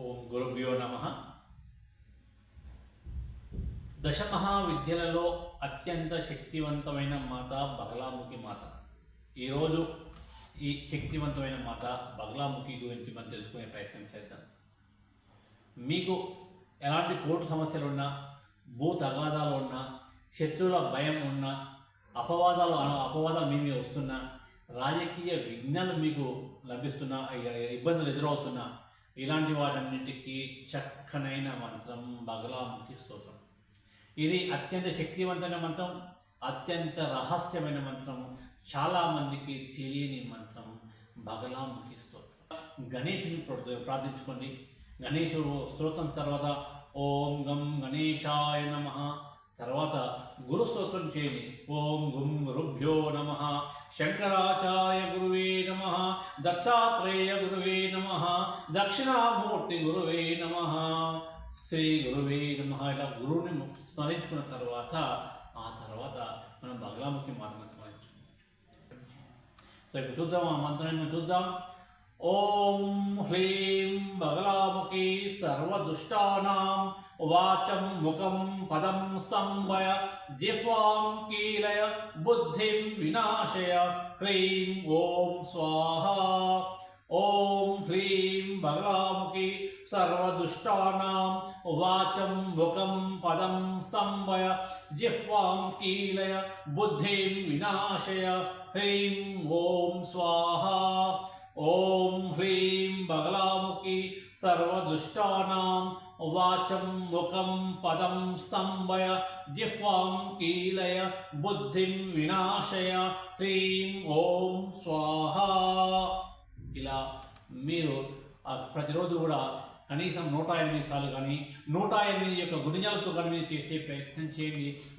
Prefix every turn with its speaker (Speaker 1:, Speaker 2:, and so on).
Speaker 1: ఓం గురుభ్యో నమ. దశమహావిద్యలలో అత్యంత శక్తివంతమైన మాత బగలాముఖి మాత. ఈరోజు ఈ శక్తివంతమైన మాత బగలాముఖి గురించి మనం తెలుసుకునే ప్రయత్నం చేద్దాం. మీకు ఎలాంటి కోర్టు సమస్యలు ఉన్నా, భూ తగాదాలు ఉన్నా, శత్రువుల భయం ఉన్నా, అపవాదాలు మీ మీద వస్తున్నా, రాజకీయ విఘ్నాలు మీకు లభిస్తున్నా, ఇబ్బందులు ఎదురవుతున్నా, ఇలాంటి వాటన్నిటికీ చక్కనైన మంత్రం బగలాముఖి స్తోత్రం. ఇది అత్యంత శక్తివంతమైన మంత్రం, అత్యంత రహస్యమైన మంత్రం, చాలామందికి తెలియని మంత్రం బగలాముఖి స్తోత్రం. గణేశుని ప్రార్థించుకోండి. గణేశుడు స్తోత్రం తర్వాత ఓం గం గణేశాయ నమః, తర్వాత గురు స్తోత్రం చేయండి. ఓం గుం గురుభ్యో నమః, శంకరాచార్య గురువే నమః, దత్తాత్రేయ గురువే నమః, దక్షిణామూర్తి గురువే నమః, శ్రీ గురువే నమః. ఇలా గురువుని స్మరించుకున్న తర్వాత మనం బగలాముఖి మాతను స్మరించుకుంటాం. సో ఇప్పుడు చూద్దాం, ఆ మంత్రాన్ని చూద్దాం. ఓం హ్రీం బగలాముఖి సర్వదుష్టానాం వాచం ముఖం పదం స్తంభయ జిహ్వాం కీలయ బుద్ధిం వినాశయ హ్రీం ఓం స్వాహా. ఓం హ్రీం బగలాముఖి సర్వదుష్టానాం వాచం ముఖం పదం స్తంభయ జిహ్వాం కీలయ బుద్ధిం వినాశయ హ్రీం ఓం స్వాహా. ఓం హ్రీం బగలాముఖి సర్వదుష్టానాం వాచం ముఖం పదం స్తంభయ జిహ్వాం కీలయ బుద్ధిం వినాశయ హ్రీం ఓం స్వాహా. ఇలా మీరు ప్రతిరోజు కూడా కనీసం 108 సార్లు కానీ 108 యొక్క గుణిజాలతో కానీ మీరు చేసే ప్రయత్నం చేయండి.